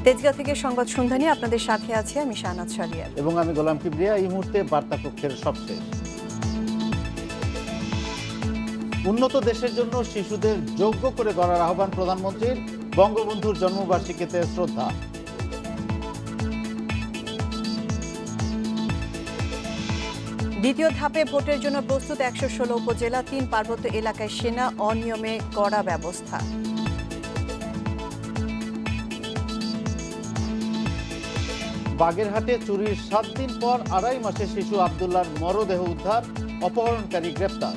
তেজগাঁও থেকে সংবাদ সন্ধ্যা নিয়ে আপনাদের সাথে আছে আমি শাহনাজ শাহরিয়া এবং আমি গোলাম কিবরিয়া। এই মুহূর্তে বার্তা কক্ষের সবশেষ। উন্নত দেশের জন্য শিশুদের যোগ্য করে গড়ার আহ্বান প্রধানমন্ত্রীর। বঙ্গবন্ধুর জন্মবার্ষিকীতে শ্রদ্ধা। দ্বিতীয় ধাপে ভোটের জন্য প্রস্তুত ১১৬ উপজেলা, ৩ পার্বত্য এলাকায় সেনা অনিয়মে কড়া ব্যবস্থা। বাগেরহাটে চুরির ৭ দিন পর ২.৫ মাসের শিশু আব্দুল্লাহর মরদেহ উদ্ধার, অপহরণকারী গ্রেপ্তার।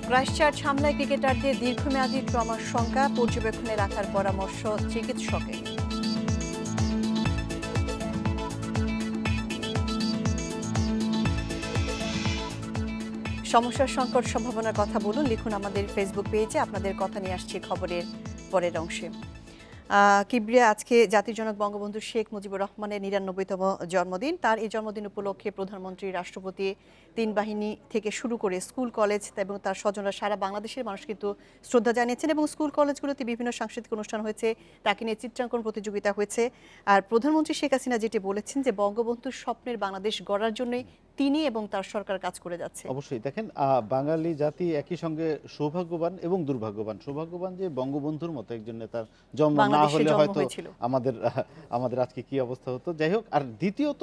ক্রাইস্টচার্চ হামলায় ক্রিকেটারদের দীর্ঘমেয়াদী ট্রমার শঙ্কা, পর্যবেক্ষণে রাখার পরামর্শ চিকিৎসকের। সমস্যার সংকট সম্ভাবনার কথা বলুন, লিখুন আমাদের ফেসবুক পেজে। আপনাদের কথা নিয়ে আসছে খবরের পরের অংশে। কিবরিয়া, আজকে জাতির জনক বঙ্গবন্ধু শেখ মুজিবুর রহমানের ৯৯তম জন্মদিন। তার এই জন্মদিন উপলক্ষে প্রধানমন্ত্রী, রাষ্ট্রপতি, ৩ বাহিনী থেকে শুরু করে স্কুল কলেজ এবং তার স্বজনরা সারা বাংলাদেশের মানুষ কিন্তু শ্রদ্ধা জানিয়েছেন এবং স্কুল কলেজগুলোতে বিভিন্ন সাংস্কৃতিক অনুষ্ঠান হয়েছে, তাকে নিয়ে চিত্রাঙ্কন প্রতিযোগিতা হয়েছে। আর প্রধানমন্ত্রী শেখ হাসিনা যেটি বলেছেন যে বঙ্গবন্ধুর স্বপ্নের বাংলাদেশ গড়ার জন্যই তিনি এবং তার সরকার কাজ করে যাচ্ছে। অবশ্যই দেখেন, বাঙালি জাতি একই সঙ্গে সৌভাগ্যবান এবং দুর্ভাগ্যবান। সৌভাগ্যবান যে বঙ্গবন্ধুর মতো একজন নেতার জন্ম না হলে হয়তো আমাদের আজকে কি অবস্থা হতো। যাই হোক, আর দ্বিতীয়ত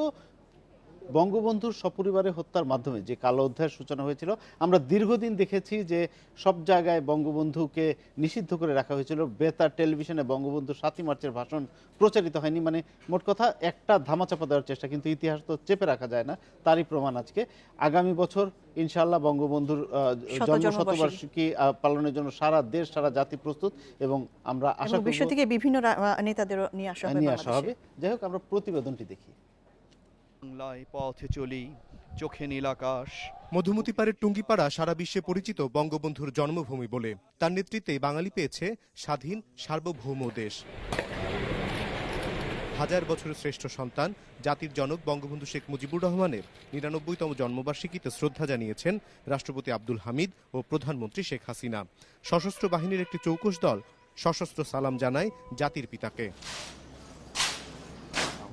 বঙ্গবন্ধুর সপরিবারে হত্যার মাধ্যমে যে কালো অধ্যায়ের সূচনা হয়েছিল, আমরা দীর্ঘদিন দেখেছি যে সব জায়গায় বঙ্গবন্ধুকে নিষিদ্ধ করে রাখা হয়েছিল। বেতার, টেলিভিশনে বঙ্গবন্ধুর ৭ই মার্চের ভাষণ প্রচারিত হয়নি। মানে মোট কথা একটা ধামাচাপা দেওয়ার চেষ্টা, কিন্তু ইতিহাস তো চেপে রাখা যায় না। তারই প্রমাণ আজকে। আগামী বছর ইনশাআল্লাহ বঙ্গবন্ধুর জন্মশতবার্ষিকী পালনের জন্য সারা দেশ, সারা জাতি প্রস্তুত এবং আমরা আশা করি বিশ্ব থেকে বিভিন্ন নেতাদের নিয়ে আসা হবে। যাই হোক, আমরা প্রতিবেদনটি দেখি। বাংলায় পথে চলি, চোখে নীল আকাশ। মধুমতি পাড়ের টুঙ্গিপাড়া সারা বিশ্বে পরিচিত বঙ্গবন্ধুর জন্মভূমি বলে। তার নেতৃত্বে বাঙালি পেয়েছে স্বাধীন সার্বভৌম দেশ। হাজার বছরের শ্রেষ্ঠ সন্তান জাতির জনক বঙ্গবন্ধু শেখ মুজিবুর রহমানের ৯৯তম জন্মবার্ষিকীতে শ্রদ্ধা জানিয়েছেন রাষ্ট্রপতি আব্দুল হামিদ ও প্রধানমন্ত্রী শেখ হাসিনা। সশস্ত্র বাহিনীর একটি চৌকস দল সশস্ত্র সালাম জানায় জাতির পিতাকে।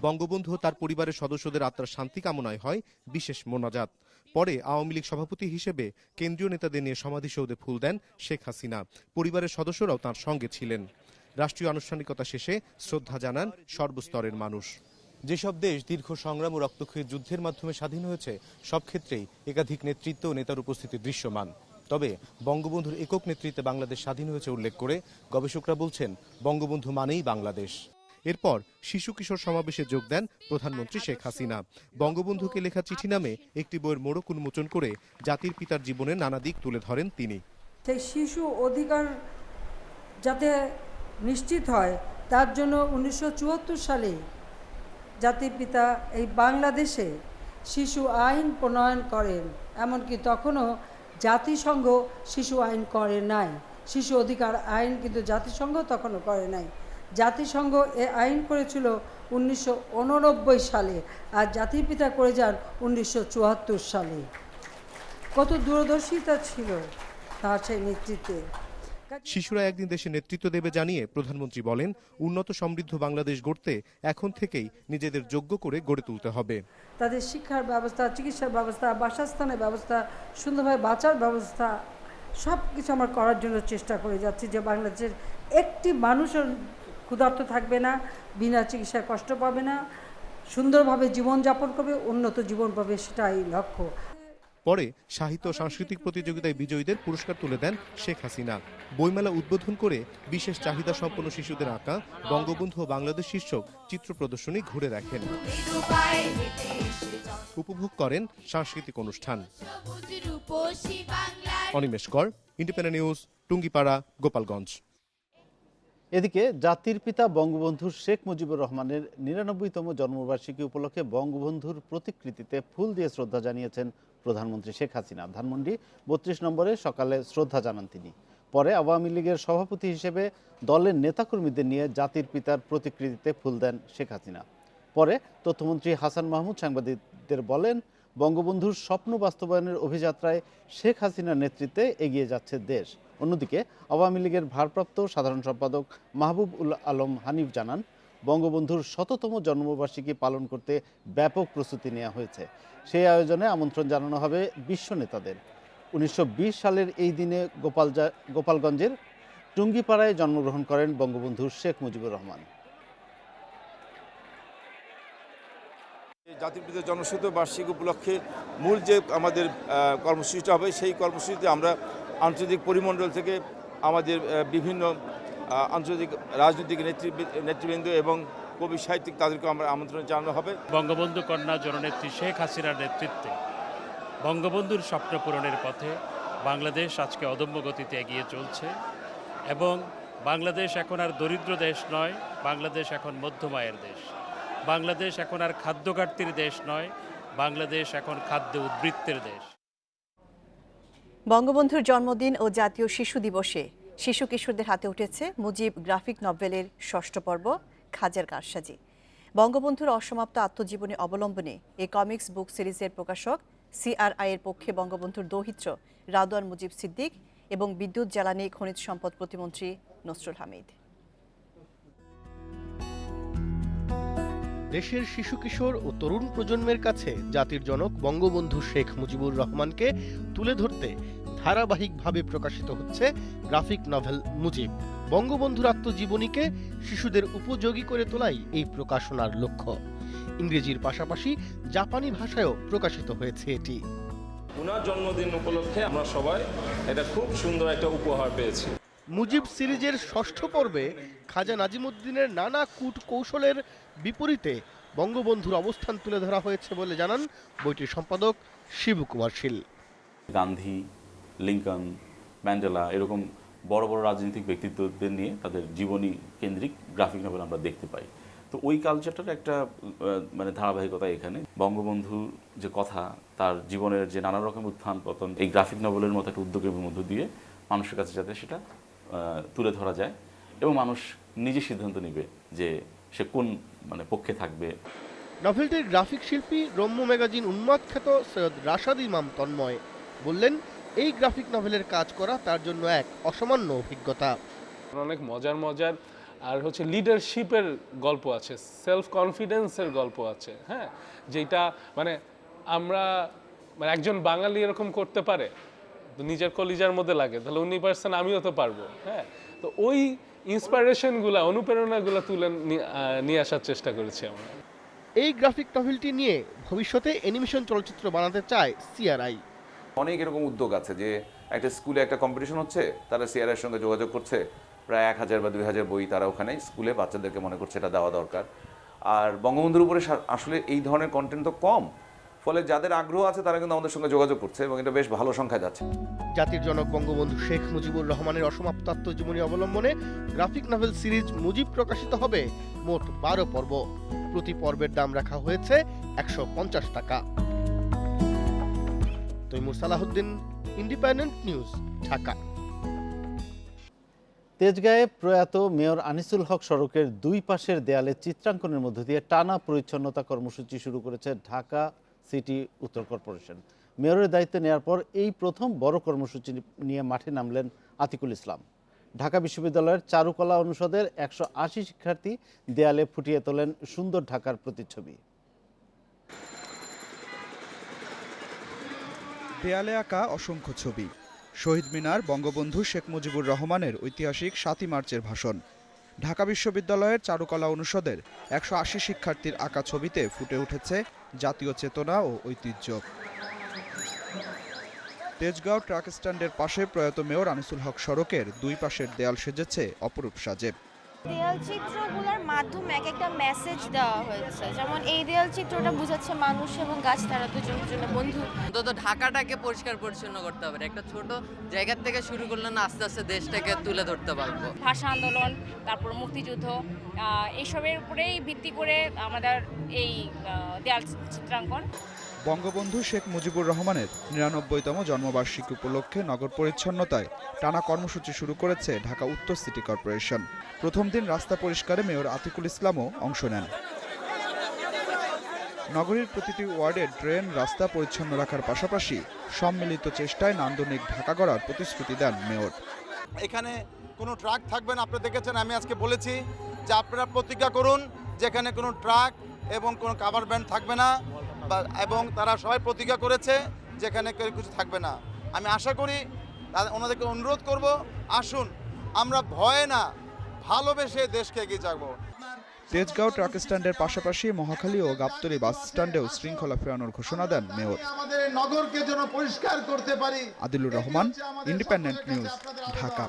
বঙ্গবন্ধু ও তার পরিবারের সদস্যদের আত্মার শান্তি কামনায় হয় বিশেষ মোনাজাত। পরে আওয়ামী লীগ সভাপতি হিসেবে কেন্দ্রীয় নেতাদের নিয়ে সমাধিসৌধে ফুল দেন শেখ হাসিনা। পরিবারের সদস্যরাও তার সঙ্গে ছিলেন। রাষ্ট্রীয় আনুষ্ঠানিকতা শেষে শ্রদ্ধা জানান সর্বস্তরের মানুষ। যেসব দেশ দীর্ঘ সংগ্রাম ও রক্তক্ষয়ী যুদ্ধের মাধ্যমে স্বাধীন হয়েছে, সব ক্ষেত্রেই একাধিক নেতৃত্ব ও নেতার উপস্থিতি দৃশ্যমান। তবে বঙ্গবন্ধুর একক নেতৃত্বে বাংলাদেশ স্বাধীন হয়েছে উল্লেখ করে গবেষকরা বলছেন, বঙ্গবন্ধু মানেই বাংলাদেশ। এরপর শিশু কিশোর সমাবেশে যোগ দেন প্রধানমন্ত্রী শেখ হাসিনা। বঙ্গবন্ধুকে লেখা চিঠি নামে একটি বইয়ের মোড়ক উন্মোচন করে জাতির পিতার জীবনের নানা দিক তুলে ধরেন তিনি। সেই শিশু অধিকার যাতে নিশ্চিত হয়, তার জন্য ১৯৭৪ সালে জাতির পিতা এই বাংলাদেশে শিশু আইন প্রণয়ন করেন। এমনকি তখনও জাতিসংঘ শিশু আইন করে নাই। শিশু অধিকার আইন কিন্তু জাতিসংঘ তখনও করে নাই। জাতিসংঘ এ আইন করেছিল ১৯৮৯ সালে, আর জাতির পিতা করে যান ১৯৭৪ সালে। কত দূরদর্শিতা ছিল তার সেই নেতৃত্বে। শিশুরা একদিন দেশে নেতৃত্ব দেবে জানিয়ে প্রধানমন্ত্রী বলেন, উন্নত সমৃদ্ধ বাংলাদেশ গড়তে এখন থেকেই নিজেদের যোগ্য করে গড়ে তুলতে হবে। তাদের শিক্ষার ব্যবস্থা, চিকিৎসার ব্যবস্থা, বাসস্থানের ব্যবস্থা, সুন্দরভাবে বাঁচার ব্যবস্থা, সব কিছু আমরা করার জন্য চেষ্টা করে যাচ্ছি যে বাংলাদেশের একটি মানুষের ক্ষুধার্ত থাকবে না, বিনা চিকিৎসায় কষ্ট পাবে না, সুন্দরভাবে জীবনযাপন করবে, উন্নত জীবন পাবে, সেটাই লক্ষ্য। পরে সাহিত্য ও সাংস্কৃতিক প্রতিযোগিতায় বিজয়ীদের পুরস্কার তুলে দেন শেখ হাসিনা। বইমেলা উদ্বোধন করে বিশেষ চাহিদা সম্পন্ন শিশুদের আঁকা বঙ্গবন্ধু ও বাংলাদেশ শীর্ষক চিত্র প্রদর্শনী ঘুরে দেখেন, উপভোগ করেন সাংস্কৃতিক অনুষ্ঠান। অনিমেষ কর, ইন্ডিপেন্ডেন্ট নিউজ, টুঙ্গিপাড়া, গোপালগঞ্জ। এদিকে জাতির পিতা বঙ্গবন্ধু শেখ মুজিবুর রহমানের ৯৯তম জন্মবার্ষিকী উপলক্ষে বঙ্গবন্ধুর প্রতিকৃতিতে ফুল দিয়ে শ্রদ্ধা জানিয়েছেন প্রধানমন্ত্রী শেখ হাসিনা। ধানমন্ডি ৩২ নম্বরে সকালে শ্রদ্ধা জানান তিনি। পরে আওয়ামী লীগের সভাপতি হিসেবে দলের নেতাকর্মীদের নিয়ে জাতির পিতার প্রতিকৃতিতে ফুল দেন শেখ হাসিনা। পরে তথ্যমন্ত্রী হাসান মাহমুদ সাংবাদিকদের বলেন, বঙ্গবন্ধুর স্বপ্ন বাস্তবায়নের অভিযাত্রায় শেখ হাসিনার নেতৃত্বে এগিয়ে যাচ্ছে দেশ। অন্যদিকে আওয়ামী লীগের ভারপ্রাপ্ত সাধারণ সম্পাদক মাহবুব উল আলম হানিফ জানান, বঙ্গবন্ধুর ১০০তম জন্মবার্ষিকী পালন করতে ব্যাপক প্রস্তুতি নেওয়া হয়েছে। সেই আয়োজনে আমন্ত্রণ জানানো হবে বিশ্ব নেতাদের। ১৯২০ সালের এই দিনে গোপালগঞ্জের টুঙ্গিপাড়ায় জন্মগ্রহণ করেন বঙ্গবন্ধু শেখ মুজিবুর রহমান। জাতির পিতার জন্মশত বার্ষিকী উপলক্ষে মূল যে আমাদের কর্মসূচিটা হবে, সেই কর্মসূচিতে আমরা আন্তর্জাতিক পরিমণ্ডল থেকে আমাদের বিভিন্ন আন্তর্জাতিক রাজনৈতিক নেতৃবৃন্দ এবং কবি সাহিত্যিক তাদেরকে আমরা আমন্ত্রণ জানানো হবে। বঙ্গবন্ধু কন্যা জননেত্রী শেখ হাসিনার নেতৃত্বে বঙ্গবন্ধুর স্বপ্ন পূরণের পথে বাংলাদেশ আজকে অদম্য গতিতে এগিয়ে চলছে এবং বাংলাদেশ এখন আর দরিদ্র দেশ নয়, বাংলাদেশ এখন মধ্যম আয়ের দেশ। বাংলাদেশ এখন আর খাদ্য ঘাটতির দেশ নয়, বাংলাদেশ এখন খাদ্য উদ্বৃত্তের দেশ। বঙ্গবন্ধুর জন্মদিন ও জাতীয় শিশু দিবসে শিশু কিশোরদের হাতে উঠেছে মুজিব গ্রাফিক নভেলের ৬ষ্ঠ পর্ব খাজার কারসাজি। বঙ্গবন্ধুর অসমাপ্ত আত্মজীবনী অবলম্বনে এই কমিক্স বুক সিরিজের প্রকাশক CRI এর পক্ষে বঙ্গবন্ধুর দৌহিত্র রাদওয়ান মুজিব সিদ্দিক এবং বিদ্যুৎ জ্বালানি খনিজ সম্পদ প্রতিমন্ত্রী নসরুল হামিদ। দেশের শিশু কিশোর ও তরুণ প্রজন্মের কাছে জাতির জনক বঙ্গবন্ধু শেখ মুজিবুর রহমানকে তুলে ধরতে ধারাবাহিকভাবে প্রকাশিত হচ্ছে গ্রাফিক নভেল মুজিব। বঙ্গবন্ধুর আত্মজীবনীকে শিশুদের উপযোগী করে তোলাই এই প্রকাশনার লক্ষ্য। ইংরেজির পাশাপাশি জাপানি ভাষায়ও প্রকাশিত হয়েছে এটি। ওনার জন্মদিন উপলক্ষে আমরা সবাই এটা খুব সুন্দর একটা উপহার পেয়েছি। মুজিব সিরিজের ৬ষ্ঠ পর্বে খাজা নাজিমুদ্দিনের নানা কূট কৌশলের বিপরীতে বঙ্গবন্ধুর অবস্থান তুলে ধরা হয়েছে বলে জানান বইটির সম্পাদক শিবু কুমার শীল। গান্ধী, লিঙ্কন, ম্যান্ডেলা এরকম বড় বড় রাজনৈতিক ব্যক্তিত্বদের নিয়ে তাদের জীবনী কেন্দ্রিক গ্রাফিক নভেল আমরা দেখতে পাই। তো ওই কালচারটার একটা মানে ধারাবাহিকতা এখানে। বঙ্গবন্ধুর যে কথা, তার জীবনের যে নানা রকম উত্থান পতন, এই গ্রাফিক নভেলের মতো একটা উদ্যোগের মধ্য দিয়ে মানুষের কাছে যাতে সেটা তুলে ধরা যায় এবং মানুষ নিজে সিদ্ধান্ত নেবে যে সে কোন পক্ষে থাকবে। নভেলটির গ্রাফিক শিল্পী রম্য ম্যাগাজিন উন্মাদ খ্যাত সৈয়দ রাশাদ ইমাম তন্ময় বললেন, এই গ্রাফিক নভেলের কাজ করা তার জন্য এক অসামান্য অভিজ্ঞতা। অনেক মজার আর লিডারশিপের গল্প আছে, সেলফ কনফিডেন্সের গল্প আছে। হ্যাঁ, যেটা আমরা একজন বাঙালি এরকম করতে পারে, তো নিজের কলিজার মধ্যে লাগে, তাহলে 19% আমিও তো পারবো। হ্যাঁ, তো ওই ইন্সপিরেশনগুলো, অনুপ্রেরণাগুলো তুলে নিয়ে আসার চেষ্টা করেছি আমরা। এই গ্রাফিক নভেলটি নিয়ে ভবিষ্যতে অ্যানিমেশন চলচ্চিত্র বানাতে চায় CRI। অনেক এরকম উদ্যোগ আছে যে একটা স্কুলে একটা কম্পিটিশন হচ্ছে, তারা CRI এর সঙ্গে যোগাযোগ করছে, প্রায় 1000 বা 2000 বই তারা ওখানে স্কুলে বাচ্চাদেরকে মনে করছে এটা দেওয়া দরকার। আর বঙ্গবন্ধুর উপরে আসলে এই ধরনের কন্টেন্ট তো কম, ফলে যাদের আগ্রহ আছে তারা কিন্তু আমাদের সঙ্গে যোগাযোগ করছে এবং এটা বেশ ভালো সংখ্যায় যাচ্ছে। জাতির জনক বঙ্গবন্ধু শেখ মুজিবুর রহমানের অসমাপ্ত আত্মজীবনী অবলম্বনে গ্রাফিক নভেল সিরিজ মুজিব প্রকাশিত হবে মোট 12 পর্ব। প্রতি পর্বের দাম রাখা হয়েছে 150 টাকা। Taimur Salahuddin, independent news, Dhaka. তেজগাঁয়ে প্রয়াত মেয়র আনিসুল হক সড়কের দুই পাশের দেয়ালে চিত্রাঙ্কনের মধ্য দিয়ে টানা পরিচ্ছন্নতা কর্মসূচি শুরু করেছে ঢাকা সিটি উত্তর কর্পোরেশন। মেয়রের দায়িত্ব নেওয়ার পর এই প্রথম বড় কর্মসূচি নিয়ে মাঠে নামলেন আতিকুল ইসলাম। ঢাকা বিশ্ববিদ্যালয়ের চারুকলা অনুষদের 180 শিক্ষার্থী দেয়ালে ফুটিয়ে তোলেন সুন্দর ঢাকার প্রতিচ্ছবি। দেয়ালে আঁকা অসংখ্য ছবি, শহীদ মিনার, বঙ্গবন্ধু শেখ মুজিবুর রহমানের ঐতিহাসিক 7ই মার্চের ভাষণ। ঢাকা বিশ্ববিদ্যালয়ের চারুকলা অনুষদের 180 শিক্ষার্থীর আঁকা ছবিতে ফুটে উঠেছে জাতীয় চেতনা ও ঐতিহ্য। তেজগাঁও ট্রাক স্ট্যান্ডের পাশে প্রয়াত মেয়র আনিসুল হক সড়কের দুই পাশের দেয়াল সেজেছে অপরূপ সাজে। দেয়াল চিত্রগুলোর মাধ্যমে এক একটা মেসেজ দেওয়া হয়েছে, যেমন এই দেয়াল চিত্রটা বোঝাচ্ছে মানুষ এবং গাছ তারা দুজনের জন্য বন্ধু। অন্তত ঢাকাটাকে পরিষ্কার পরিচ্ছন্ন করতে হবে, একটা ছোট জায়গা থেকে শুরু করলে না আস্তে আস্তে দেশটাকে তুলে ধরতে পারবো। ভাষা আন্দোলন, তারপর মুক্তিযুদ্ধ, এইসবের উপরেই ভিত্তি করে আমাদের এই দেয়াল চিত্রাঙ্কন। বঙ্গবন্ধু শেখ মুজিবুর রহমানের 99তম জন্মবার্ষিকী উপলক্ষে নগর পরিচ্ছন্নতায় টানা কর্মসূচি শুরু করেছে ঢাকা উত্তর সিটি কর্পোরেশন। প্রথম দিন রাস্তা পরিষ্কারে মেয়র আতিকুল ইসলামও অংশ নেন। নগরীর প্রতিটি ওয়ার্ডে ড্রেন, রাস্তা পরিচ্ছন্ন রাখার পাশাপাশি সম্মিলিত চেষ্টায় নান্দনিক ঢাকা গড়ার প্রতিশ্রুতি দেন মেয়র। এখানে কোনো ট্রাক থাকবে না। আপনারা দেখেছেন, আমি আজকে বলেছি যে আপনারা প্রতিজ্ঞা করুন যে এখানে কোনো ট্রাক এবং কোনো কাভার ভ্যান থাকবে না, এবং তারা সবাই প্রতিজ্ঞা করেছে যে এখানে কিছু থাকবে না। আমি আশা করি, ওনাদেরকে অনুরোধ করব, আসুন আমরা ভয়ে না ভালোবেসে দেশকে এগিয়ে যাবো। তেজগাঁও ট্রাক স্ট্যান্ডের পাশাপাশি মহাখালী ও গাবতলী বাস স্ট্যান্ডেও শৃঙ্খলা ফেরানোর ঘোষণা দেন মেয়র। আমাদের নগরকে যেন পরিষ্কার করতে পারি। Adilur Rahman, independent news, Dhaka.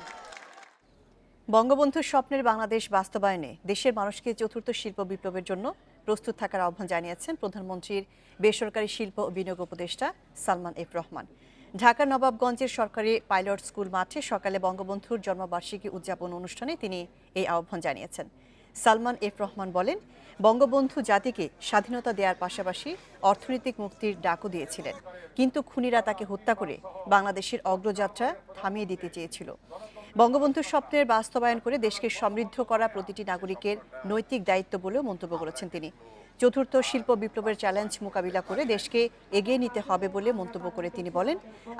বঙ্গবন্ধুর স্বপ্নের বাংলাদেশ বাস্তবায়নে দেশের মানুষকে চতুর্থ শিল্প বিপ্লবের জন্য প্রস্তুত থাকার আহ্বান জানিয়েছেন প্রধানমন্ত্রীর বেসরকারি শিল্প ও বিনিয়োগ উপদেষ্টা সালমান এফ রহমান। ঢাকার নবাবগঞ্জের সরকারি পাইলট স্কুল মাঠে সকালে বঙ্গবন্ধুর জন্মবার্ষিকী উদযাপন অনুষ্ঠানে তিনি এই আহ্বান জানিয়েছেন। সালমান এফ রহমান বলেন, বঙ্গবন্ধু জাতিকে স্বাধীনতা দেওয়ার পাশাপাশি অর্থনৈতিক মুক্তির ডাকও দিয়েছিলেন, কিন্তু খুনিরা তাকে হত্যা করে বাংলাদেশের অগ্রযাত্রা থামিয়ে দিতে চেয়েছিল। বঙ্গবন্ধুর স্বপ্নের বাস্তবায়ন করে দেশকে সমৃদ্ধ করা প্রতিটি নাগরিকের নৈতিক দায়িত্ব বলেও মন্তব্য করেছেন তিনি। চতুর্থ শিল্প বিপ্লবের চ্যালেঞ্জ মোকাবিলা করে দেশকে এগিয়ে নিতে হবে বলে মন্তব্য করে তিনি বলেন,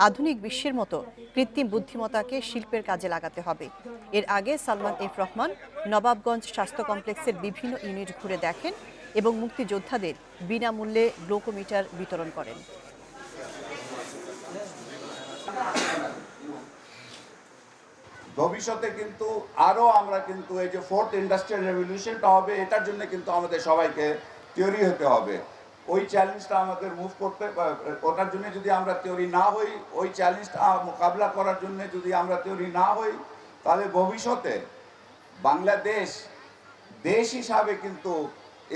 আধুনিক বিশ্বের মতো কৃত্রিম বুদ্ধিমত্তাকে শিল্পের কাজে লাগাতে হবে। এর আগে সালমান এফ রহমান নবাবগঞ্জ স্বাস্থ্য কমপ্লেক্সের বিভিন্ন ইউনিট ঘুরে দেখেন এবং মুক্তিযোদ্ধাদের বিনামূল্যে গ্লুকোমিটার বিতরণ করেন। ভবিষ্যতে কিন্তু আরও আমরা কিন্তু এই যে ফোর্থ ইন্ডাস্ট্রিয়াল রেভলিউশনটা হবে, এটার জন্য কিন্তু আমাদের সবাইকে থিওরি হতে হবে। ওই চ্যালেঞ্জটা আমাদের মুভ করতে, ওটার জন্য যদি আমরা থিওরি না হই, ওই চ্যালেঞ্জটা মোকাবিলা করার জন্য যদি আমরা থিওরি না হই, তাহলে ভবিষ্যতে বাংলাদেশ দেশ হিসাবে কিন্তু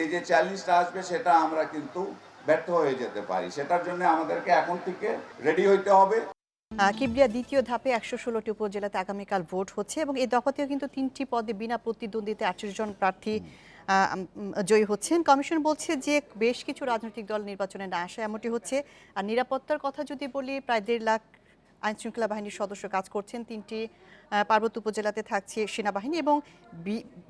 এই যে চ্যালেঞ্জটা আসবে সেটা আমরা কিন্তু ব্যর্থ হয়ে যেতে পারি। সেটার জন্য আমাদেরকে এখন থেকে রেডি হইতে হবে। কিবরিয়া দ্বিতীয় ধাপে ১১৬টি উপজেলাতে আগামীকাল ভোট হচ্ছে এবং এই দফাতেও কিন্তু 3টি পদে বিনা প্রতিদ্বন্দ্বিতায় 38 জন প্রার্থী জয়ী হচ্ছেন। কমিশন বলছে যে বেশ কিছু রাজনৈতিক দল নির্বাচনে না আসা এমনটি হচ্ছে। আর নিরাপত্তার কথা যদি বলি, প্রায় 1.5 লাখ আইনশৃঙ্খলা বাহিনীর সদস্য কাজ করছেন। 3টি পার্বত্য উপজেলাতে থাকছে সেনাবাহিনী এবং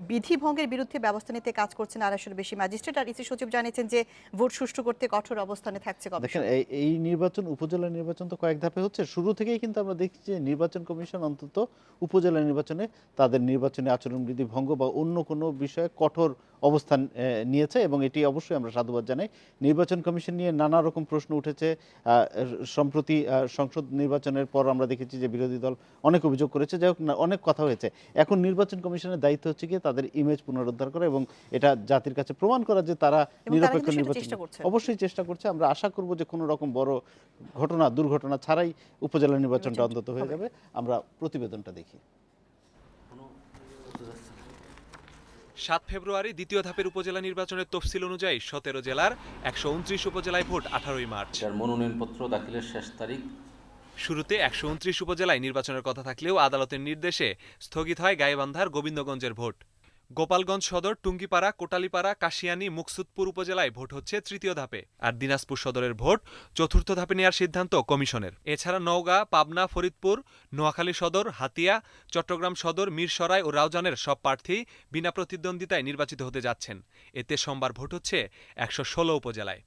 বিধি ভঙ্গের বিরুদ্ধে ব্যবস্থা নিতে কাজ করছেন 250-এর বেশি ম্যাজিস্ট্রেট। আর ইসি সচিব জানিয়েছেন যে ভোট সুষ্ঠু করতে কঠোর অবস্থানে থাকছে কমিশন। দেখেন, এই নির্বাচন, উপজেলা নির্বাচন তো কয়েক ধাপে হচ্ছে। শুরু থেকেই কিন্তু আমরা দেখছি যে নির্বাচন কমিশন অন্তত উপজেলা নির্বাচনে তাদের নির্বাচনী আচরণবিধি ভঙ্গ বা অন্য কোনো বিষয়ে কঠোর অবস্থান নিয়েছে এবং এটি অবশ্যই আমরা সাধুবাদ জানাই। নির্বাচন কমিশন নিয়ে নানা রকম প্রশ্ন উঠেছে। সম্প্রতি সংসদ নির্বাচনের পর আমরা দেখেছি যে বিরোধী দল অনেক অভিযোগ করেছে। যাই হোক, অনেক কথা হয়েছে। এখন নির্বাচন কমিশনের দায়িত্ব হচ্ছে কি তাদের ইমেজ পুনরুদ্ধার করা এবং এটা জাতির কাছে প্রমাণ করা যে তারা নিরপেক্ষ নির্বাচন অবশ্যই চেষ্টা করছে। আমরা আশা করব যে কোনো রকম বড় ঘটনা, দুর্ঘটনা ছাড়াই উপজেলা নির্বাচনটা অন্তত হয়ে যাবে। আমরা প্রতিবেদনটা দেখি। 7 ফেব্রুয়ারি দ্বিতীয় ধাপের উপজেলা নির্বাচনের তফসিল অনুযায়ী 17 জেলার 129 উপজেলায় ভোট 18 মার্চ। মনোনয়নপত্র দাখিলের শেষ তারিখ। শুরুতে 129 উপজেলায় নির্বাচনের কথা থাকলেও আদালতের নির্দেশে স্থগিত হয় গাইবান্ধার গোবিন্দগঞ্জের ভোট। গোপালগঞ্জ সদর, টুঙ্গিপাড়া, কোটালীপাড়া, কাশিয়ানী, মুকসুদপুর উপজেলায় ভোট হচ্ছে তৃতীয় ধাপে। আর দিনাজপুর সদরের ভোট চতুর্থ ধাপে নেওয়ার সিদ্ধান্ত কমিশনের। এছাড়া নওগাঁ, পাবনা, ফরিদপুর, নোয়াখালী সদর, হাতিয়া, চট্টগ্রাম সদর, মিরসরাই ও রাউজানের সব প্রার্থী বিনা প্রতিদ্বন্দ্বিতায় নির্বাচিত হতে যাচ্ছেন। এতে সোমবার ভোট হচ্ছে 116 উপজেলায়।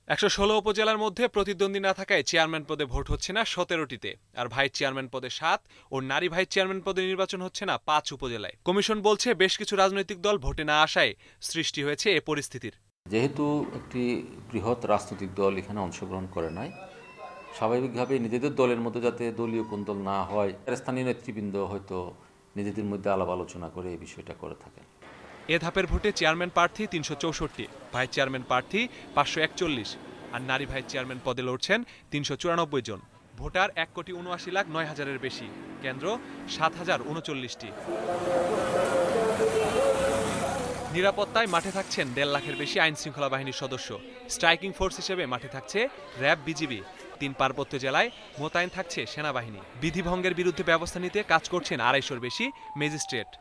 116 উপজেলার মধ্যে প্রতিদ্বন্দ্বী না থাকায় চেয়ারম্যান পদে ভোট হচ্ছে না 17টিতে, আর ভাইস চেয়ারম্যান পদে 7 ও নারী ভাইস চেয়ারম্যান পদে নির্বাচন হচ্ছে না 5 উপজেলায়। কমিশন বলছে বেশ কিছু রাজনৈতিক দল ভোটে না আসায় সৃষ্টি হয়েছে এ পরিস্থিতির। যেহেতু একটি বৃহৎ রাজনৈতিক দল এখানে অংশগ্রহণ করে নাই, স্বাভাবিকভাবে নিজেদের দলের মধ্যে যাতে দলীয় কোন্দল না হয়, স্থানীয় নেতৃবৃন্দ হয়তো নিজেদের মধ্যে আলাপ আলোচনা করে এই বিষয়টা করে থাকেন। এ ধাপের ভোটে চেয়ারম্যান প্রার্থী 364, ভাইস চেয়ারম্যান প্রার্থী 541 আর নারী ভাইস চেয়ারম্যান পদে লড়ছেন 394 জন। ভোটার 1,79,09,000-এর বেশি, কেন্দ্র 7,039টি। নিরাপত্তায় মাঠে থাকছেন 1.5 লাখের বেশি আইন শৃঙ্খলা বাহিনীর সদস্য। স্ট্রাইকিং ফোর্স হিসেবে মাঠে থাকছে র্যাব, বিজিবি। 3 পার্বত্য জেলায় মোতায়েন থাকছে সেনাবাহিনী। বিধিভঙ্গের বিরুদ্ধে ব্যবস্থা নিতে কাজ করছেন 250-র বেশি ম্যাজিস্ট্রেট।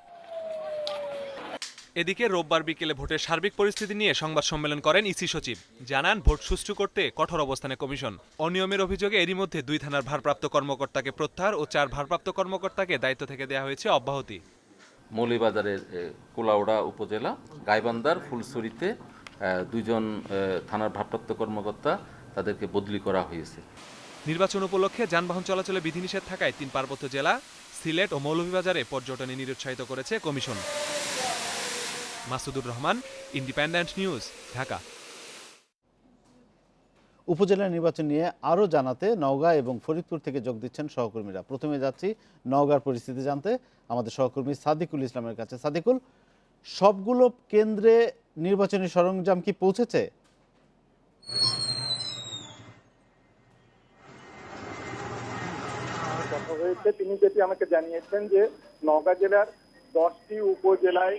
এদিকে রোববার বিকেলে ভোটের সার্বিক পরিস্থিতি নিয়ে সংবাদ সম্মেলন করেন ইসি সচিব। জানান ভোট সুষ্ঠু করতে কঠোর অবস্থানে কমিশন। অনিয়মের অভিযোগে এরই মধ্যে 2 থানার ভারপ্রাপ্ত কর্মকর্তাকে প্রত্যাহার ও 4 ভারপ্রাপ্ত কর্মকর্তাকে দায়িত্ব থেকে দেওয়া হয়েছে অব্যাহতি। মৌলভীবাজারের কোলাউড়া উপজেলা, গাইবান্ধার ফুলছড়িতে 2 জন থানার ভারপ্রাপ্ত কর্মকর্তা, তাদেরকে বদলি করা হয়েছে। নির্বাচন উপলক্ষে যানবাহন চলাচলে বিধিনিষেধ থাকায় 3 পার্বত্য জেলা সিলেট ও মৌলভীবাজারে পর্যটনে নিরুৎসাহিত করেছে commission. Masudur Rahman, independent news, Dhaka. উপজেলা নির্বাচন নিয়ে আরও জানাতে নওগাঁ এবং ফরিদপুর থেকে যোগ দিচ্ছেন সহকর্মীরা। প্রথমে যাচ্ছি নওগাঁর পরিস্থিতি জানতে আমাদের সহকর্মী সাদিকুল ইসলামের কাছে। সাদিকুল, সবগুলো কেন্দ্রে নির্বাচনী সরঞ্জাম কি পৌঁছেছে? কথা হয়েছে, তিনি যেটি আমাকে জানিয়েছেন যে নওগাঁ জেলার 10টি উপজেলায়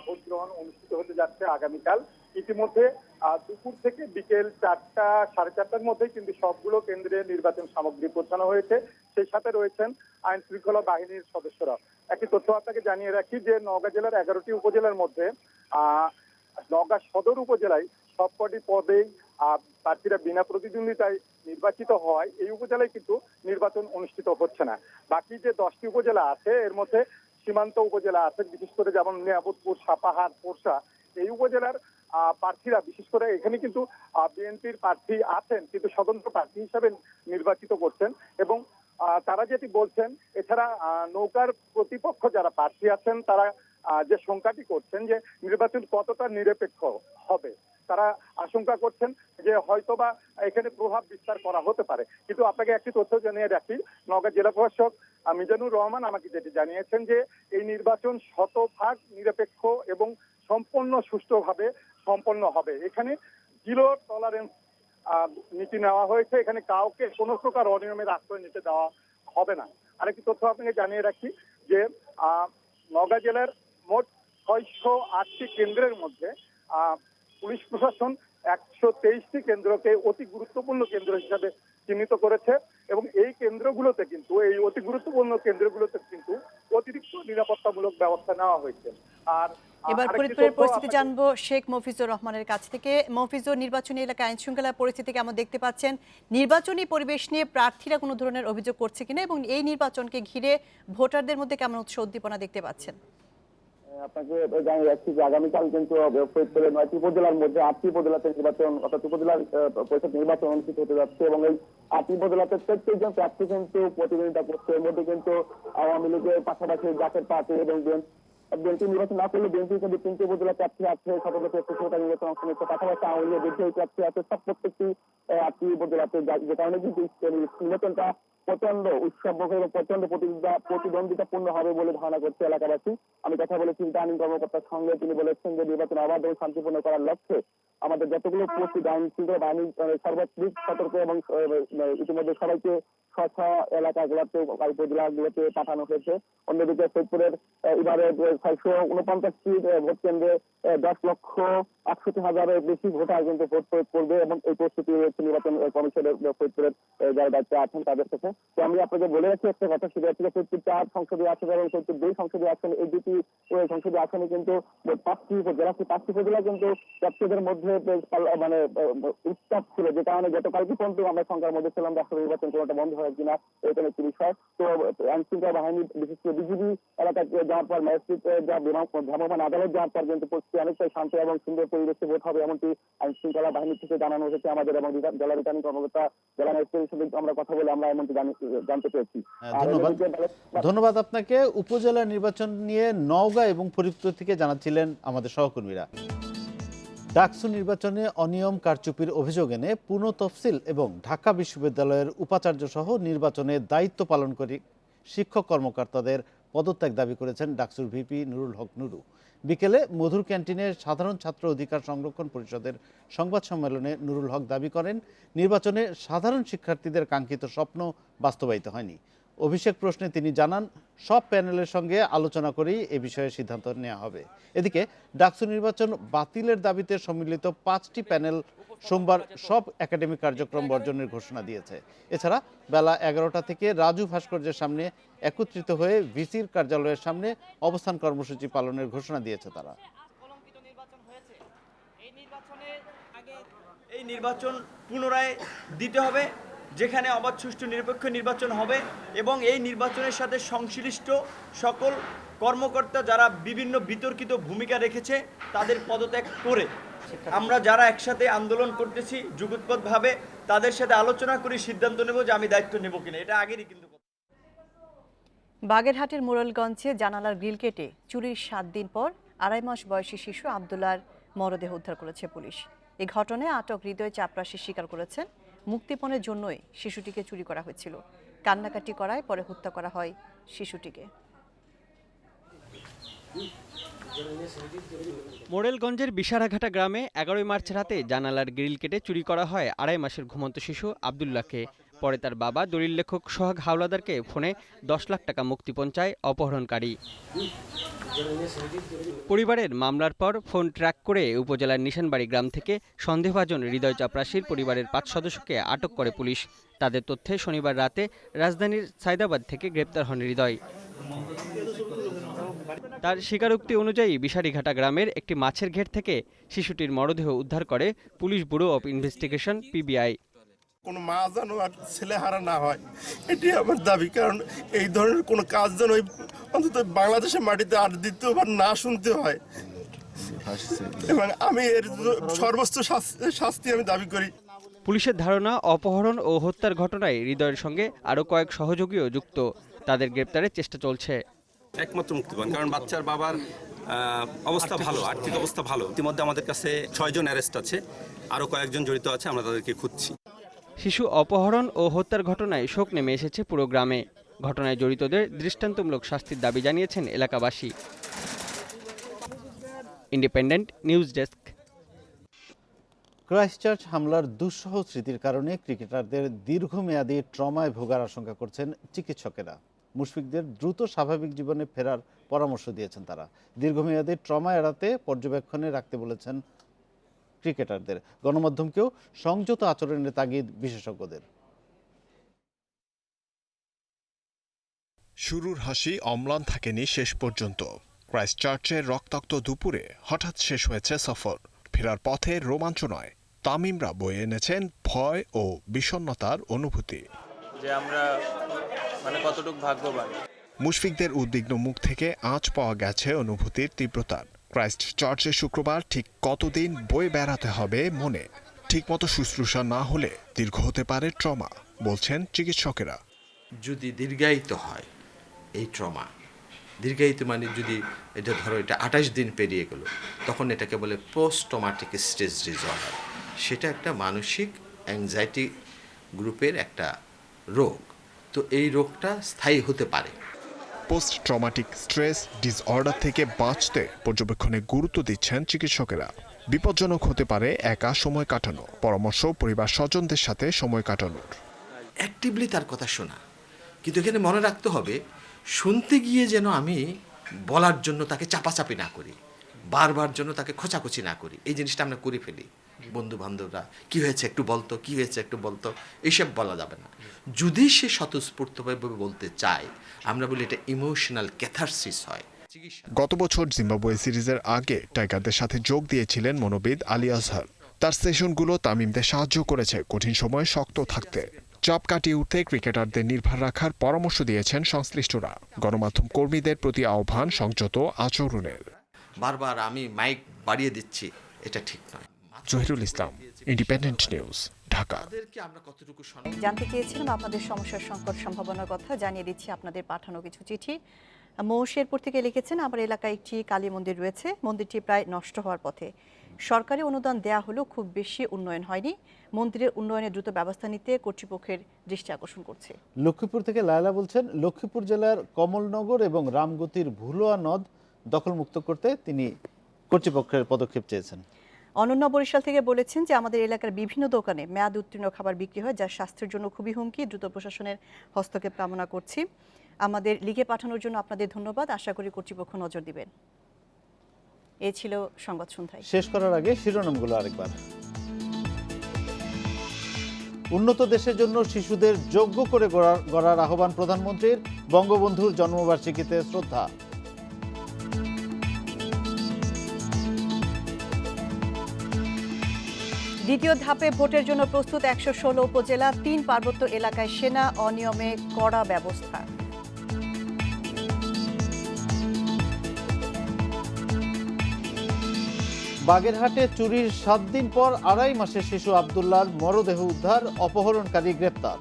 ভোট গ্রহণ অনুষ্ঠিত হতে যাচ্ছে আগামীকাল। ইতিমধ্যে দুপুর থেকে বিকেল 4টা সাড়ে 4টার মধ্যে কিন্তু সবগুলো কেন্দ্রে নির্বাচন সামগ্রী পৌঁছানো হয়েছে। সেই সাথে রয়েছেন আইন শৃঙ্খলা বাহিনীর সদস্যরা। একটি তথ্য আপনাকে জানিয়ে রাখি যে নওগাঁ জেলার 11টি উপজেলার মধ্যে নওগাঁ সদর উপজেলায় সবকটি পদেই প্রার্থীরা বিনা প্রতিদ্বন্দ্বিতায় নির্বাচিত হওয়ায় এই উপজেলায় কিন্তু নির্বাচন অনুষ্ঠিত হচ্ছে না। বাকি যে 10টি উপজেলা আছে এর মধ্যে সীমান্ত উপজেলা আছে, বিশেষ করে যেমন নিয়ামতপুর, সাপাহার, পোরশা, এই উপজেলার প্রার্থীরা বিশেষ করে এখানে কিন্তু বিএনপির প্রার্থী আছেন কিন্তু স্বতন্ত্র প্রার্থী হিসাবে নির্বাচিত করছেন। এবং তারা যেটি বলছেন, এছাড়া নৌকার প্রতিপক্ষ যারা প্রার্থী আছেন তারা যে সংখ্যাটি করছেন যে নির্বাচন কতটা নিরপেক্ষ হবে, তারা আশঙ্কা করছেন যে হয়তোবা এখানে প্রভাব বিস্তার করা হতে পারে। কিন্তু আপনাকে একটি তথ্য জানিয়ে রাখি, নওগাঁ জেলা প্রশাসক মিজানুর রহমান আমাকে যেটি জানিয়েছেন যে এই নির্বাচন 100% নিরপেক্ষ এবং সম্পূর্ণ সুষ্ঠুভাবে সম্পন্ন হবে। এখানে জিরো টলারেন্স নীতি নেওয়া হয়েছে, এখানে কাউকে কোনো প্রকার অনিয়মের আশ্রয় নিতে দেওয়া হবে না। আরেকটি তথ্য আপনাকে জানিয়ে রাখি যে নওগাঁ জেলার মোট 608টি কেন্দ্রের মধ্যে পুলিশ প্রশাসন 123টি কেন্দ্রকে অতি গুরুত্বপূর্ণ কেন্দ্র হিসাবে চিহ্নিত করেছে এবং এই কেন্দ্রগুলোতে কিন্তু এই অতি গুরুত্বপূর্ণ কেন্দ্রগুলোতে কিন্তু অতিরিক্ত নিরাপত্তামূলক ব্যবস্থা নেওয়া হয়েছে। আর এবার ফরিদপুরের পরিস্থিতি জানবো শেখ মফিজুর রহমানের কাছ থেকে। মফিজুর, নির্বাচনী এলাকায় আইন শৃঙ্খলা পরিস্থিতি কেমন দেখতে পাচ্ছেন? নির্বাচনী পরিবেশ নিয়ে প্রার্থীরা কোনো ধরনের অভিযোগ করছে কিনা এবং এই নির্বাচনকে ঘিরে ভোটারদের মধ্যে কেমন উৎসাহ উদ্দীপনা দেখতে পাচ্ছেন? আপনাকে জানিয়ে রাখছি যে আগামীকাল কিন্তু ফরিদপুরের 9টি উপজেলার মধ্যে 8টি উপজেলাতে নির্বাচন অর্থাৎ উপজেলার পরিষদ নির্বাচন অনুষ্ঠিত হতে যাচ্ছে এবং এই 8টি উপজেলাতে প্রত্যেকজন প্রার্থী কিন্তু প্রতিদ্বন্দ্বিতা করছে। এর মধ্যে কিন্তু আওয়ামী লীগের পাশাপাশি জাতীয় পার্টি এবং বিএনপি নির্বাচন না করলে বিএনপি কিন্তু 3টি উপজেলা প্রার্থী আছে, স্বতন্ত্র প্রার্থী নির্বাচন অংশ নিচ্ছে, পাশাপাশি আওয়ামী লীগের বিদ্রোহী প্রার্থী আছে, সব প্রত্যেকটি 8টি উপজেলাতে, যে কারণে কিন্তু নির্বাচনটা প্রচন্ড উৎসবমুখর এবং প্রচন্ড প্রতিদ্বন্দ্বিতাপূর্ণ হবে বলে ধারণা করছে এলাকাবাসী। আমি কথা বলেছি রিটার্নিং কর্মকর্তার সঙ্গে, তিনি বলেছেন যে নির্বাচন অবাধ এবং শান্তিপূর্ণ করার লক্ষ্যে আমাদের যতগুলো প্রস্তুত আইন শৃঙ্খলা বাহিনী সর্বাধিক সতর্ক এবং ইতিমধ্যে সবাইকে স্ব এলাকাগুলোতে উপজেলাগুলোতে পাঠানো হয়েছে। অন্যদিকে ফরিদপুরের এবারে 649টি ভোট কেন্দ্রে 10,68,000-এর বেশি ভোটার কিন্তু ভোট প্রয়োগ করবে এবং এই প্রস্তুতি রয়েছে নির্বাচন কমিশনের ফরিদপুরের যারা দায়িত্বে আছেন তাদের কাছে। তো আমি আপনাকে বলে রাখি একটা কথা, সেটা হচ্ছে ফরিদপুর 4 সংসদীয় আসন এবং ফরিদপুর 2 সংসদীয় আসন, এই দুটি সংসদীয় আসনে কিন্তু 5টি উপজেলা, সেই 5টি উপজেলা কিন্তু প্রার্থীদের মধ্যে মানে উত্তাপ ছিল, যে কারণে গতকালকে পর্যন্ত আমরা সংখ্যার মধ্যে ছিলাম রাষ্ট্র নির্বাচন কোনোটা বন্ধ হয় কিনা এখানে একটি বিষয়। তো আইন শৃঙ্খলা বাহিনী বিশেষ করে বিজিবি এলাকায় যাওয়ার পর ম্যাজিস্ট্রেট ভ্রাম্যমাণ আদালত যাওয়ার পর কিন্তু পরিস্থিতি অনেকটাই শান্ত এবং সুন্দর পরিবেশে ভোট হবে এমনটি আইন শৃঙ্খলা বাহিনী থেকে জানানো হয়েছে আমাদের এবং জেলা রিটার্নিং কর্মকর্তা জেলা ম্যাজিস্ট্রেটের সাথে আমরা কথা বলে আমরা এমনটি জানতে পেরেছি। ধন্যবাদ আপনাকে। উপজেলা নির্বাচন নিয়ে নওগাঁ এবং ফরিদপুর থেকে জানাচ্ছিলেন আমাদের সহকর্মীরা। ডাকসু নির্বাচনে অনিয়ম কারচুপির অভিযোগ এনে পুনঃ তফসিল এবং ঢাকা বিশ্ববিদ্যালয়ের উপাচার্য সহ নির্বাচনে দায়িত্ব পালনকারী শিক্ষক কর্মকর্তাদের পদত্যাগ দাবি করেছেন ডাকসুর ভিপি নুরুল হক নুরু। বিকেলে মধুর ক্যান্টিনে সাধারণ ছাত্র অধিকার সংরক্ষণ পরিষদের সংবাদ সম্মেলনে নুরুল হক দাবি করেন নির্বাচনে সাধারণ শিক্ষার্থীদের কাঙ্ক্ষিত স্বপ্ন বাস্তবায়িত হয়নি। অভিষেক প্রশ্নে তিনি জানান সব প্যানেলের সঙ্গে আলোচনা করেই এ বিষয়ে সিদ্ধান্ত নেওয়া হবে। এদিকে ডাকসু নির্বাচন বাতিলের দাবিতে সম্মিলিত 5টি প্যানেল সোমবার সব একাডেমিক কার্যক্রম বর্জনের ঘোষণা দিয়েছে। এছাড়া বেলা 11টা থেকে রাজু ভাস্কর্যের সামনে একত্রিত হয়ে ভিসির কার্যালয়ের সামনে অবস্থান কর্মসূচি পালনের ঘোষণা দিয়েছে তারা। এই নির্বাচন পুনরায় দিতে হবে, যেখানে অবাধ সুষ্ঠু নিরপেক্ষ নির্বাচন হবে এবং এই নির্বাচনের সাথে সংশ্লিষ্ট সকল কর্মকর্তা যারা বিভিন্ন বিতর্কিত ভূমিকা রেখেছে তাদের পদত্যাগ করে আমরা যারা একসাথে আন্দোলন করতেছি যুগোৎপদভাবে তাদের সাথে আলোচনা করে সিদ্ধান্ত নেব যে আমি দায়িত্ব নেব কিনা। এটা আগেরই কিন্তু। বাগেরহাটের মোড়লগঞ্জে জানালার গ্রিল কেটে চুরির 7 দিন পর 2.5 মাস বয়সী শিশু আব্দুল্লাহর মরদেহ উদ্ধার করেছে পুলিশ। এই ঘটনায় আটক হৃদয় চাপরাশি স্বীকার করেছেন মুক্তিপণের জন্যই শিশুটিকে চুরি করা হয়েছিল। কান্নাকাটি করায় পরে হত্যা করা হয় শিশুটিকে। মোড়েলগঞ্জের বিশারাঘাটা গ্রামে 11 মার্চ রাতে জানালার গ্রিল কেটে চুরি করা হয় 2.5 মাসের ঘুমন্ত শিশু আব্দুল্লাহকে। পরে তার বাবা দলিল লেখক সোহাগ হাওলাদারকে ফোনে 10 লাখ টাকা মুক্তিপণ চায় অপহরণকারী। পরিবারের মামলার পর ফোন ট্র্যাক করে উপজেলার নিশানবাড়ি গ্রাম থেকে সন্দেহভাজন হৃদয় চাপরাশির পরিবারের 5 সদস্যকে আটক করে পুলিশ। তাদের তথ্যে শনিবার রাতে রাজধানীর সায়দাবাদ থেকে গ্রেপ্তার হন হৃদয়। তার স্বীকারোক্তি অনুযায়ী বিশারিঘাটা গ্রামের একটি মাছের ঘের থেকে শিশুটির মরদেহ উদ্ধার করে police bureau of investigation PBI. কোনো মা যেন আর ছেলে হারা না হয়, এটি আমার দাবি। কারণ এই ধরনের কোনো কাজ যেন অন্তত বাংলাদেশের মাটিতে আর দ্বিতীয়বার না শুনতে হয়, এবং আমি এর সর্বোচ্চ শাস্তি আমি দাবি করি। পুলিশের ধারণা, অপহরণ ও হত্যার ঘটনায় হৃদয়ের সঙ্গে আরও কয়েক সহযোগীও যুক্ত। তাদের গ্রেপ্তারের চেষ্টা চলছে। একমাত্র মুক্তিপণ, কারণ বাচ্চার বাবার অবস্থা ভালো, আর্থিক অবস্থা ভালো। ইতিমধ্যে আমাদের কাছে 6 জন অ্যারেস্ট আছে, আরও কয়েকজন জড়িত আছে, আমরা তাদেরকে খুঁজছি। শিশু অপহরণ ও হত্যার ঘটনায় শোক নেমে এসেছে পুরো গ্রামে। ঘটনায় জড়িতদের দৃষ্টান্তমূলক শাস্তির দাবি জানিয়েছেন এলাকাবাসী। Independent news desk. ক্রাইস্টচার্চ হামলার দুঃসহ স্মৃতির কারণে ক্রিকেটারদের দীর্ঘমেয়াদী ট্রমায় ভোগার আশঙ্কা করছেন চিকিৎসকেরা। মুশফিকদের দ্রুত স্বাভাবিক জীবনে ফেরার পরামর্শ দিয়েছেন তারা। দীর্ঘমেয়াদী ট্রমা এড়াতে পর্যবেক্ষণে রাখতে বলেছেন ক্রিকেটারদের। গণমাধ্যমকেও সংযত আচরণের তাগিদ বিশেষজ্ঞদের। শুরুর হাসি অম্লান থাকেনি শেষ পর্যন্ত। ক্রাইস্টচার্চের রক্তাক্ত দুপুরে হঠাৎ শেষ হয়েছে সফর। ফেরার পথে রোমাঞ্চ নয়, তামিমরা বয়ে এনেছেন ভয় ও বিষণ্ণতার অনুভূতি। যে আমরা কতটুকু ভাগ্যবান। মুশফিকদের উদ্বিগ্ন মুখ থেকে আঁচ পাওয়া গেছে অনুভূতির তীব্রতার। ক্রাইস্ট চার্চে শুক্রবার ঠিক কতদিন বয়ে বেড়াতে হবে মনে। ঠিকমতো শুশ্রূষা না হলে দীর্ঘ হতে পারে ট্রমা, বলছেন চিকিৎসকেরা। যদি দীর্ঘায়িত হয় এই ট্রমা, দীর্ঘায়িত মানে যদি এটা ধরো এটা 28 দিন পেরিয়ে গেল, তখন এটাকে বলে পোস্ট ট্রমাটিক স্ট্রেস ডিসঅর্ডার। সেটা একটা মানসিক অ্যাংজাইটি গ্রুপের একটা রোগ। তো এই রোগটা স্থায়ী হতে পারে। পোস্ট ট্রমাটিক স্ট্রেস ডিসঅর্ডার থেকে বাঁচতে পর্যবেক্ষণে গুরুত্ব দিচ্ছেন চিকিৎসকেরা। বিপজ্জনক হতে পারে একা সময় কাটানো, পরামর্শ পরিবার স্বজনদের সাথে সময় কাটানোর। অ্যাক্টিভলি তার কথা শোনা, কিন্তু এখানে মনে রাখতে হবে শুনতে গিয়ে যেন আমি বলার জন্য তাকে চাপাচাপি না করি, বারবার জন্য তাকে খোঁচাখুচি না করি। এই জিনিসটা আমরা করে ফেলি। বন্ধু বান্ধবরা কি হয়েছে একটু বলতো, কি হয়েছে একটু বলতো, এইসব বলা যাবে না। যদি সে স্বতঃস্ফূর্তভাবে বলতে চায়, আমরা বলি এটা ইমোশনাল ক্যাথারসিস হয়। গত বছর জিম্বাবুয়ে সিরিজের আগে টাইগারদের সাথে যোগ দিয়েছিলেন মনোবিদ আলী আজহার। তার সেশনগুলো তামিমদের সাহায্য করেছে কঠিন সময়ে শক্ত থাকতে। চাপ কাটিয়ে উঠতে ক্রিকেটারদের নির্ভর রাখার পরামর্শ দিয়েছেন সংশ্লিষ্টরা। গণমাধ্যম কর্মীদের প্রতি আহ্বান সংযত আচরণের। বারবার আমি মাইক বাড়িয়ে দিচ্ছি, এটা ঠিক নয়। জহিরুল ইসলাম, ইন্ডিপেন্ডেন্ট নিউজ, ঢাকা। জানতে চেয়েছিলাম আপনাদের সমস্যার সংকট সম্ভাবনার কথা। জানিয়ে দিচ্ছি আপনাদের পাঠানো কিছু চিঠি। মৌশেরপুর থেকে লিখেছেন, আমার এলাকায় একটি কালী মন্দির রয়েছে। মন্দিরটি প্রায় নষ্ট হওয়ার পথে। সরকারি অনুদান দেয়া হলেও খুব বেশি উন্নয়ন হয়নি। মন্দিরের উন্নয়নে দ্রুত ব্যবস্থা নিতে কর্তৃপক্ষের দৃষ্টি আকর্ষণ করছে। লক্ষ্মীপুর থেকে লায়লা বলছেন, লক্ষ্মীপুর জেলার কমলনগর এবং রামগতির ভুলোয়া নদ দখলমুক্ত করতে তিনি কর্তৃপক্ষের পদক্ষেপ চেয়েছেন। অনন্য বরিশাল থেকে বলেছেন যে আমাদের এলাকার বিভিন্ন দোকানে মেয়াদ উত্তীর্ণ খাবার বিক্রি হয়, যা স্বাস্থ্যের জন্য খুবই হুমকি। দ্রুত প্রশাসনের হস্তক্ষেপ কামনা করছি। আমাদের লিগে পাঠানোর জন্য আপনাদের ধন্যবাদ। আশা করি কর্তৃপক্ষ নজর দিবেন। এই ছিল সংবাদ সন্ধ্যায়। শেষ করার আগে শিরোনামগুলো আরেকবার। উন্নত দেশের জন্য শিশুদের যোগ্য করে গড়ার আহ্বান প্রধানমন্ত্রীর। বঙ্গবন্ধুর জন্মবার্ষিকীতে শ্রদ্ধা। দ্বিতীয় ধাপে ভোটের জন্য প্রস্তুত 116 উপজেলা। 3 পার্বত্য এলাকায় সেনা অনিয়মে কড়া ব্যবস্থা। বাগেরহাটে চুরির 7 দিন পর 2.5 মাসের শিশু আব্দুল্লাহর মরদেহ উদ্ধার, অপহরণকারী গ্রেপ্তার।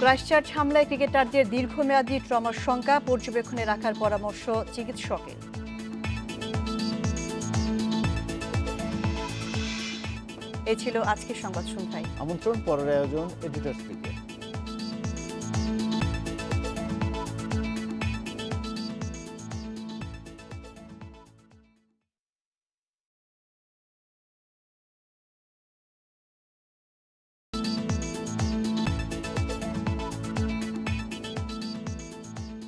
ক্রাইস্টচার্চ হামলায় ক্রিকেটারদের দীর্ঘমেয়াদী ট্রমার শঙ্কা, পর্যবেক্ষণে রাখার পরামর্শ চিকিৎসকের। এই ছিল আজকের সংবাদ সন্ধ্যায়। আমন্ত্রণ পরের আয়োজন এডিটরস ক্রিকেট।